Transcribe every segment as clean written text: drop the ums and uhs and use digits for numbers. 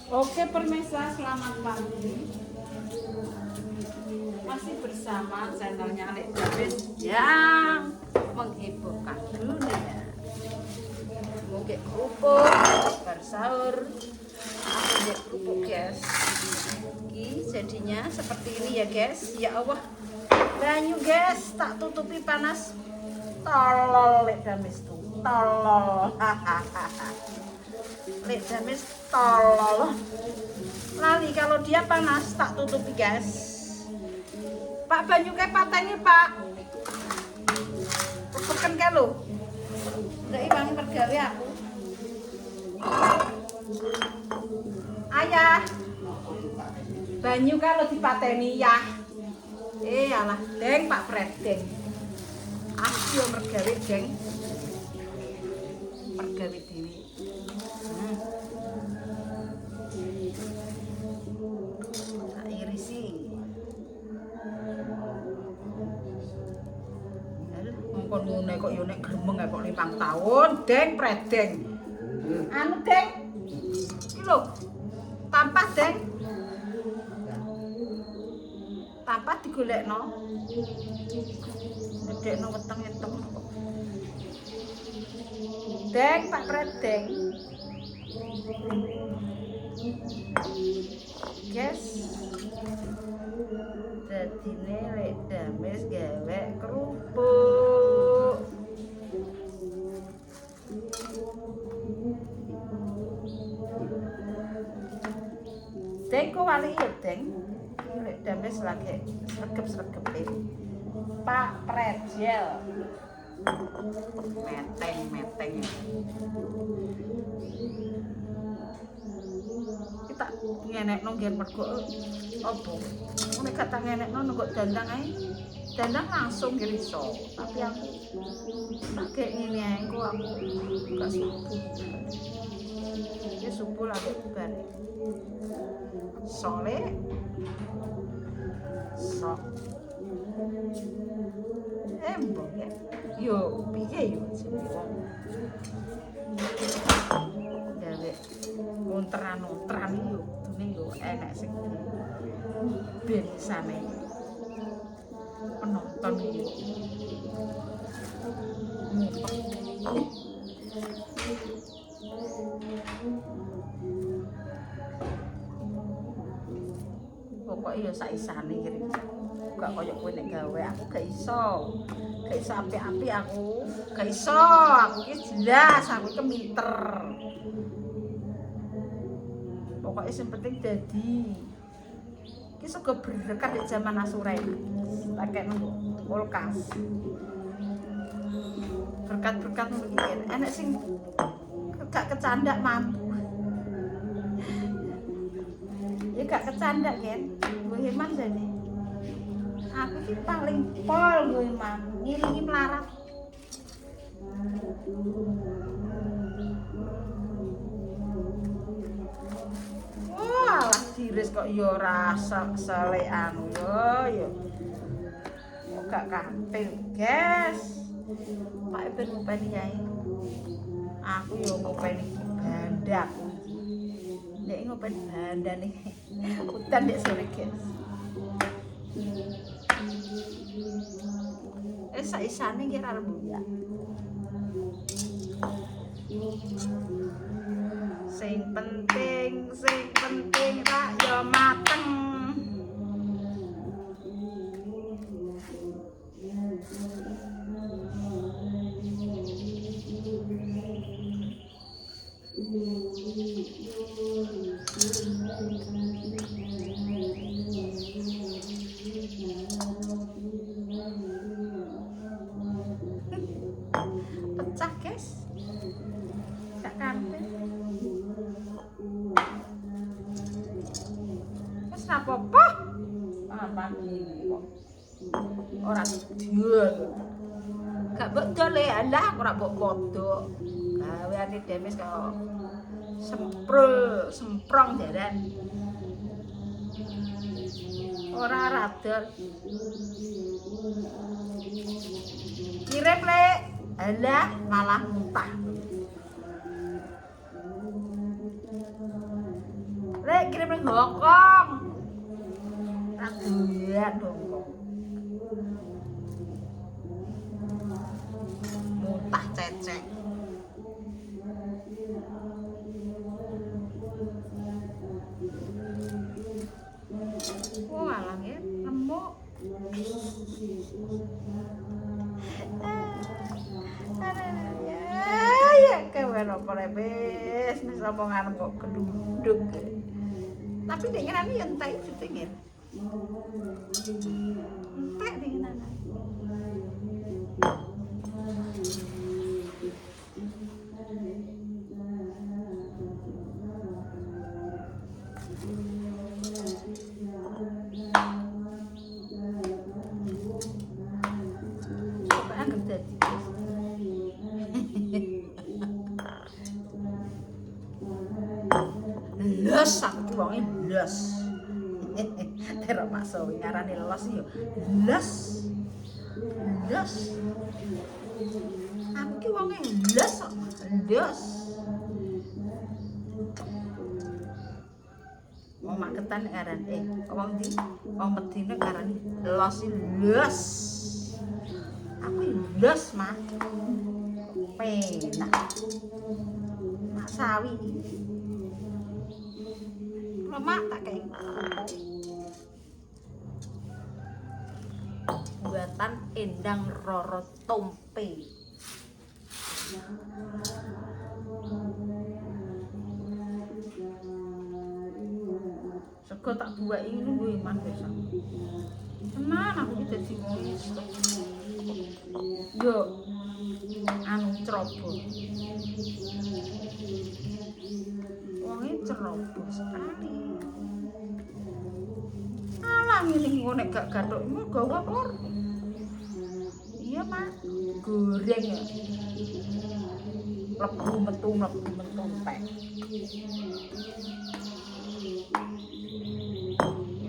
Oke pemirsa, selamat pagi. Masih bersama channelnya Lek Damis yang menghiburkan dunia. Mungkin kerupuk, bersahur, aku buat kerupuk guys. Ini jadinya seperti ini ya guys. Ya Allah, banyu guys, tak tutupi panas. Tolol Lek Damis tuh, tolol. Lek Damis tolol. Lali kalau dia panas tak tutupi guys. Pak banyu kayak pateni Pak. Peken kae lho. Ndak iwangi pergawe aku. Ayah. Banyu kalau dipateni ya. Alah, deng Pak Fred deng. Aku yo mergawe deng. Pergawe dhewe. Tak irisi. Mongkon ngene kok yo nek gremeng kok 5 tahun, deng predeng. Anu deng. Iki lho. Tampah deng. Tampah digolekno. Ngedekno weteng entek kok. Deng Pak Predeng. Guys. Dadine Lek Damis gawe kerupuk. Deng kok wali ya deng. Lek Damis lagi sregep-sregepin. Pak Pretzel. Meteng. Kita ngenekno nggen mergo opo? Nek kata ngenekno nunggu dandang ae. Dandang langsung ngiriso. Tapi aku pakai ngene ae kok aku gak subuh. Ya subuh lagi bukan. Sole. Sok. Embong ya. Yo, piye yo sini wong. Gawe ontran yo, dene yo enek sing ben sane. Penonton yo. Pokoknya ya saisane kiri. Gak koyo kowe nek gawe aku gak iso. Gak iso api-api aku. Gak iso, aku ki jelas aku ki minter. Pokoknya yang penting dadi. Ki sego berdekat di zaman Asuren. Pakai nunggu kulkas. Berkat-berkat mungkin. Enak sing gak kecandak mampu. Ya gak kecandak kan. Gue hemat jadi. Aku sih paling pol gue mam ngiringi melarat. Wah, lah diris kok yo rasa sele anu yo. Kok gak kampil, guys. Pak ben ngopeni yae. Aku yo ngopeni bandak. Nek ngopeni bandane. Udan nek sore, guys. Saisane ki arep ya. Sing penting rak yo mateng. Pecah guys, gak kampil. Wes apa-apa. Aman iki kok. Ora dia. Gak mbok dole alah ora mbok podo. Gaweane Damis kok semprong jaran. Ora radol. Kirim Lek. Alah malah muntah. kirim ning Hongkong. Tak doyan Hongkong. Muntah cecek. Walah ya, nemu. Ya kewen apa wis omongan kok keduduk. Tapi dengan ini entek ditinggal. Entek dengan anak. Los aku wonge los. Terus Pak Sowi ngarani los yo. Los. Los. Aku ki wonge los kok. Los. Wong maketan aran wong di wong Medina aran los los. Aku los mah. Penak. Mak sawi. Lemak tak kayak buatan Endang Roro Tompe. Sego tak buat ini gue iman besok. Tenan aku iki dadi wong Islam. Yo anu ceroboh. Wonge ceroboh sekali. Alah ngene ngono gak gathukmu gawa lor. Iya, Mak. Goreng ya. Lebu metu tek.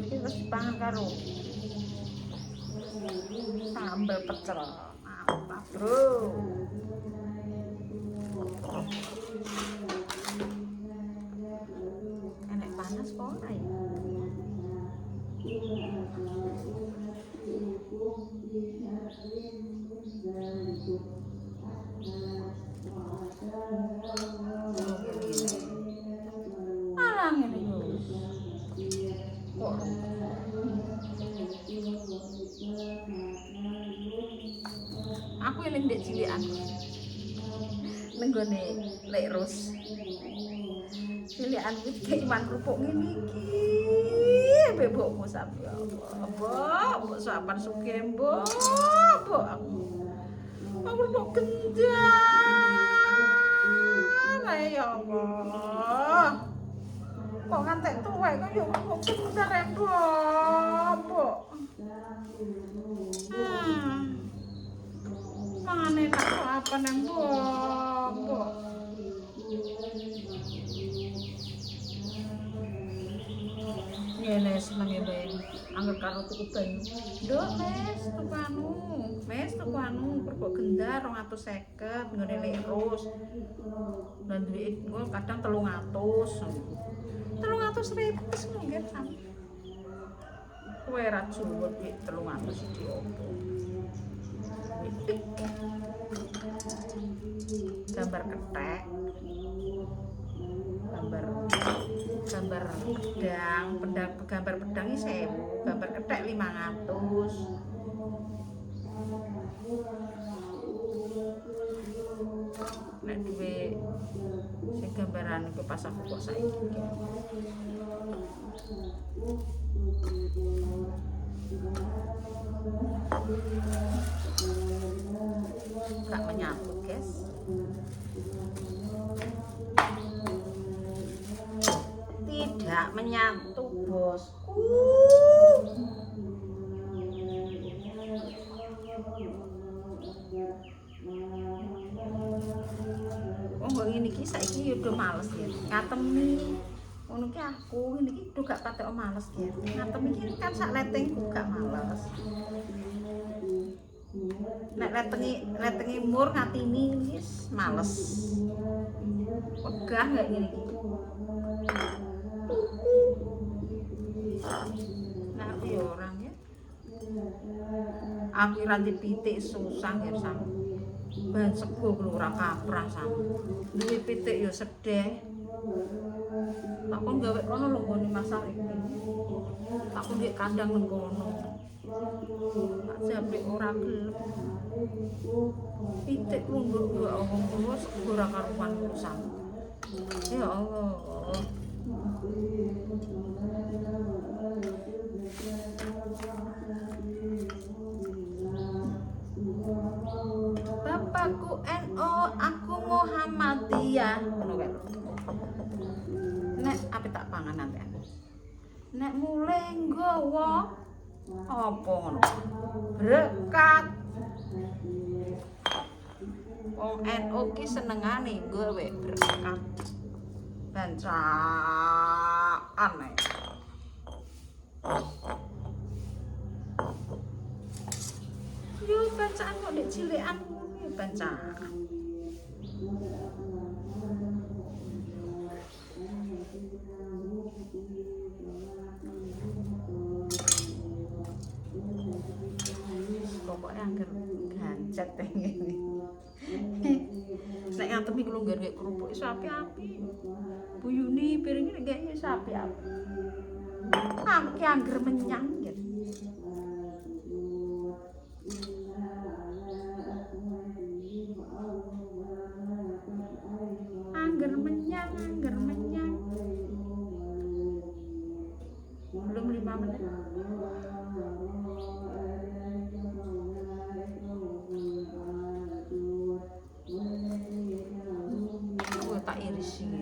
Iki wis dipangan karo sambel pecel. Mantap, Bro. Enek panas kok ora ya? Alah ngene yo. Kok aku eling ndek cilikan. Nenggone Lek Ros. Cilikan iki kayak iman kerupuk ngene iki. Bebokmu sampe Allah. Mbok sapan sugih mbok. Mbok aku. Aku kok gendang. Ya Allah. Kok ngantek tuwek kok yo kok gendang mbok. Mangane tak apa nang mbok. Ngene senenge bae. Angger karo tuku banyu. Nduk, Mes, tuku anu, kerupuk gendar 250 nggone Lek Ros. Lan duwike engko kadang 300. 300.000 wis mungkin sam. Kowe ra juwet iki 300 iki opo? Gambar kethek. Gambar pedang iki 1000, gambar kethek 500. Nek duwe sing gambaran iku pas aku kok saiki. Gak menyatu, guys. Tidak menyatu, bosku. Wong ngene iki saiki udah males ya. Ngatemi ngono ki aku ngene iki udah gak patek males ya. Ngatemi iki kan sak letengku gak males. Nek letengi mur ngatini wis males. Wegah gak ngene iki. Aku ora ndek pitik susah ya sam. Ben sego kuwi ora kaprah sam. Duwe pitik ya sedeh. Tak kon gawe kono lho nggone masak iki. Tak kon ndek kandang nang kono. Tak jabrik ora gelem. Pitik lungguh ya Allah sego ora karuan sam. Ya Allah. Bapakku NU, aku Muhammadiyah. Ngono kae. Nek ape tak pangan nanti. Nek mulai nggawa apa ngono? Berkat. Wong NU ki senengane gawe berkat. Bancaan ae. Yo bancaan kok nek cilekan kuwi bancaan. Pokoknya angger gancet ngene. Nek ngantemi kulo nggawe kerupuk iso api-api. Buyuni piring iki nek iso api-api. Aku ki angger menyang ya. Angger menyang. Belum 5 menit. Aku tak iris iki.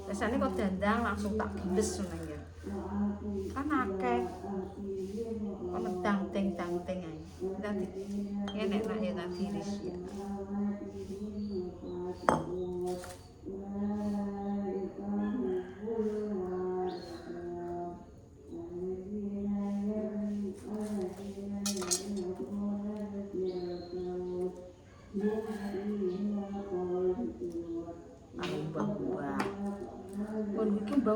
Biasane kok dandang langsung tak giles ngono ya. Kan akeh. Ono dangting ae. Dadi enek nek ya tak iris ya.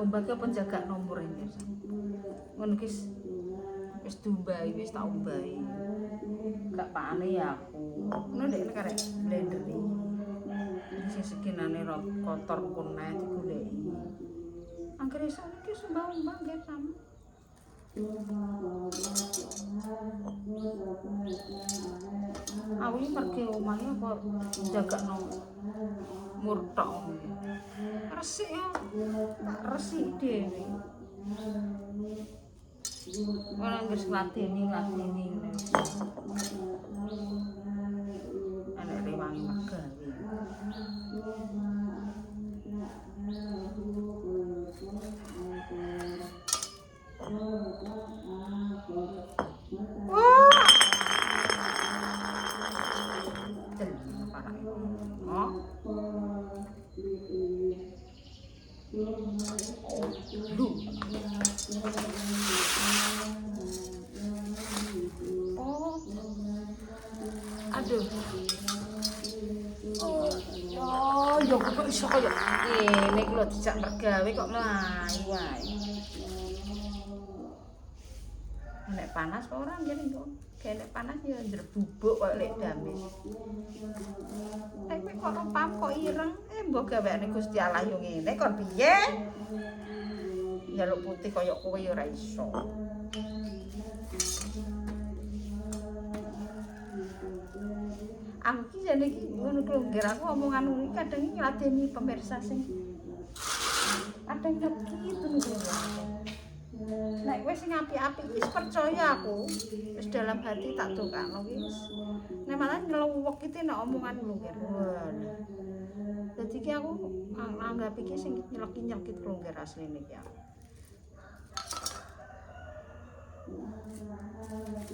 Mbak ki apa jaga nomor ini. Ngono ki wis diumbahi, wis tak umbahi. Gak pane ya aku. Ngono ndek karek blender iki. Sing sekinane kotor kuneh digoleki. Angger iso iki sumbang-umbang nggih sama. Aku iki pergi omahe apa jaga nomor tok. Resik ya, tak resik dhewe. Ora ngger ngladeni. Anek rewangi megawe. Aduh. Yo kok iso kaya ngene iki lho dijak mergawe kok mlayu wae. Nek panas kok ora ngene kok. Nek panas ya njrebubuk kok lek damis. Nek kok pam kok ireng, mbok gaweane Gusti Allah yo ngene kon piye? Jaluk putih kaya kowe ora iso. Aku ki jane iki ngono klongger aku omongan iki kadang iki ngladeni pemirsa sing kadang nyekit ngono. Nek kowe sing apik-apik wis percaya aku. Wis dalam hati tak dokakno wis. Nek malah nyeluwek iki nek omongan klongger. Walah. Dadi ki aku anggap iki sing nyeleki-nyelekit klongger asline iki.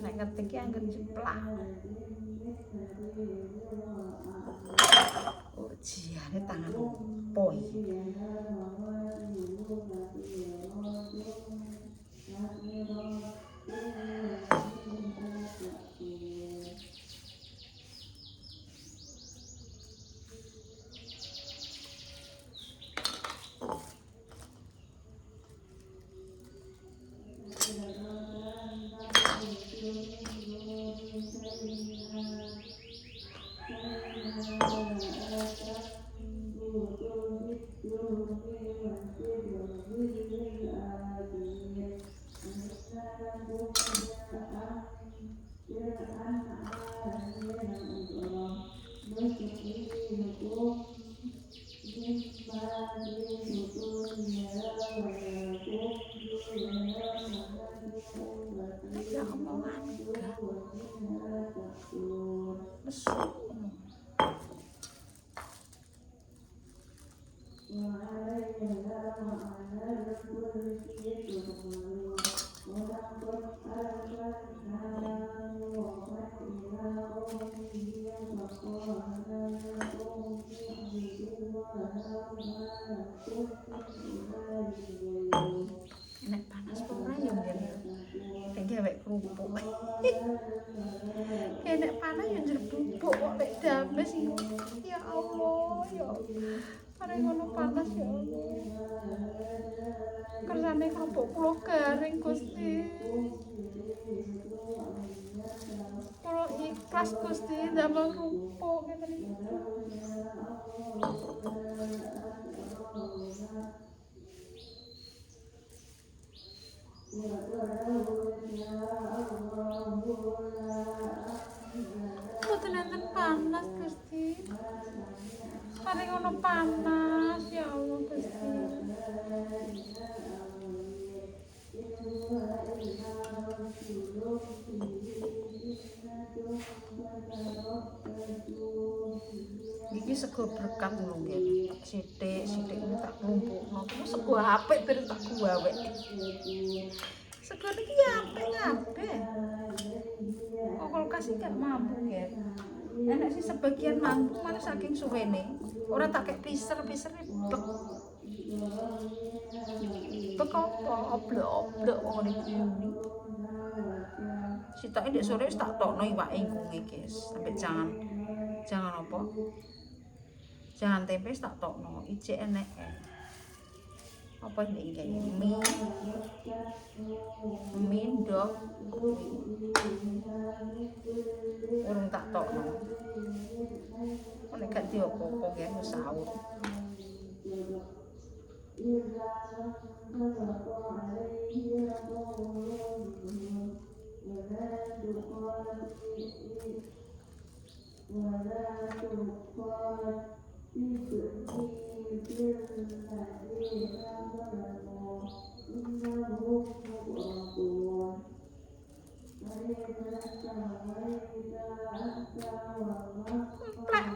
Nek ngetik ki anggen jeplak. Ujiane tangan opo iki? Ya omongan enggak. Nesu. Nek panas ora ya ngene. Nek gawe kerupuk. Nek panas ya njer bubuk kok nek dames ya Allah ya. Arek ngono panas ya Allah. Kersane kerupuk kula garing Gusti. Kula ikhlas Gusti damel kerupuk ngeten iki. Mboten enten panas Gusti. Arek ngono panas ya Allah Gusti. Iki sego berkat lho nggih. Sithik-sithik tak klumpukno. Terus sego apik terus tak gawe. Sego niki apik kabeh. Kok kulkas iki gak mampu nggih. Enak sih sebagian mampu mana saking suwene. Ora tak kek freezer-freezer bek. Bek apa? Oblok-oblok ngene iki. Sitoke ndek sore wis tak tokno iwake ikunge, guys. Sampai jangan apa? Jangan tempe tak tokno, ijek enek. Apa iki mie ndok. Urung tak tokno. Nek gak diopo-opo nggih wis sahur.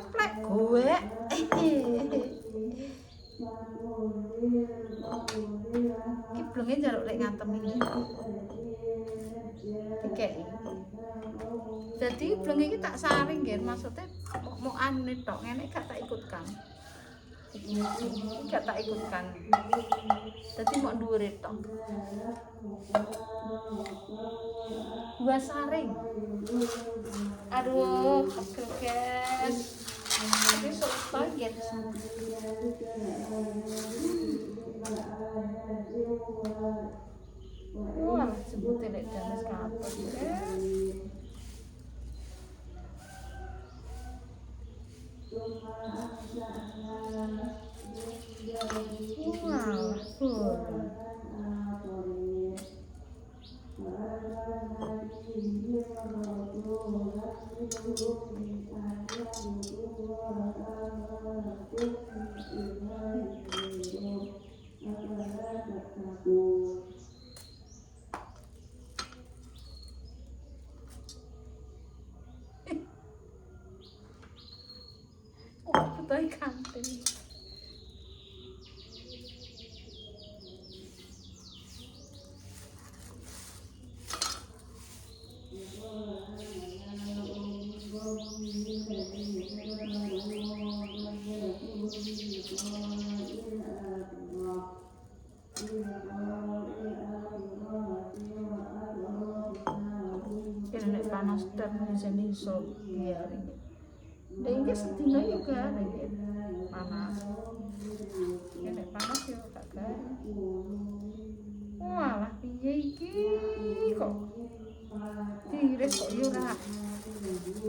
Plek gue. Iki blenge njaluk lek ngantem iki. Dikeki. Dadi blenge iki tak saring nggih, maksudnya mau anune tok ngene gak tak ikutkan. Gak tak ikutkan. Dadi mau dhuwure tok. Gua saring. Aduh, guys. Tapi sok kaget. Wah, sebutnya lek dames kapok. Betul kantin. Nek panas terus jadi iso biarin. Dengke sedina yo garing panas. Nek panas yo gak garing. Walah piye iki kok tiris kok yo ora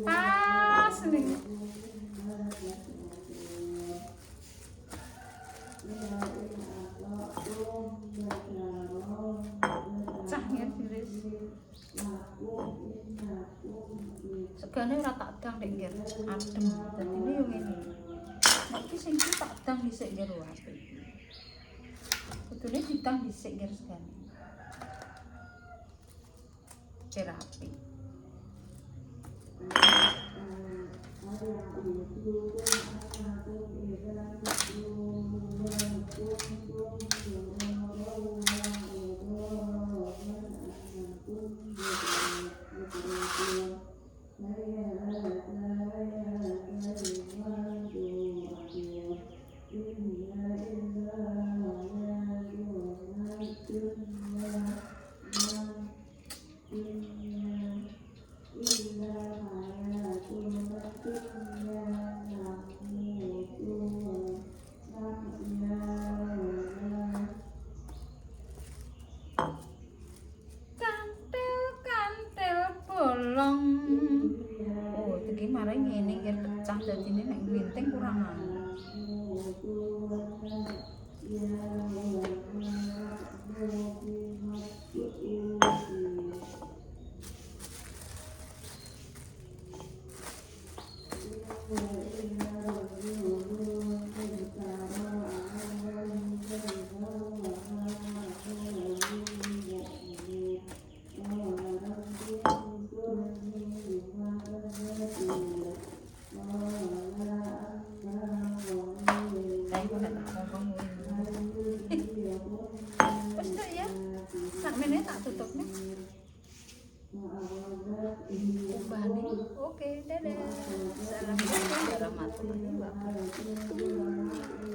pas ning. Cah tiris. Segane ora tak dang nek nggih adem. Dadine yo ngene. Nek iki sing tak dang dhisik nggih lho apik. Kudune ditang dhisik nggih regane. Terapi. Kantil bolong. Oh, iki maring ngene nggih pecah dadine nek glinting kurang anu. Sakmene tak tutupnya. Ubahane. Oke, dadah. Assalamualaikum warahmatullahi wabarakatuh.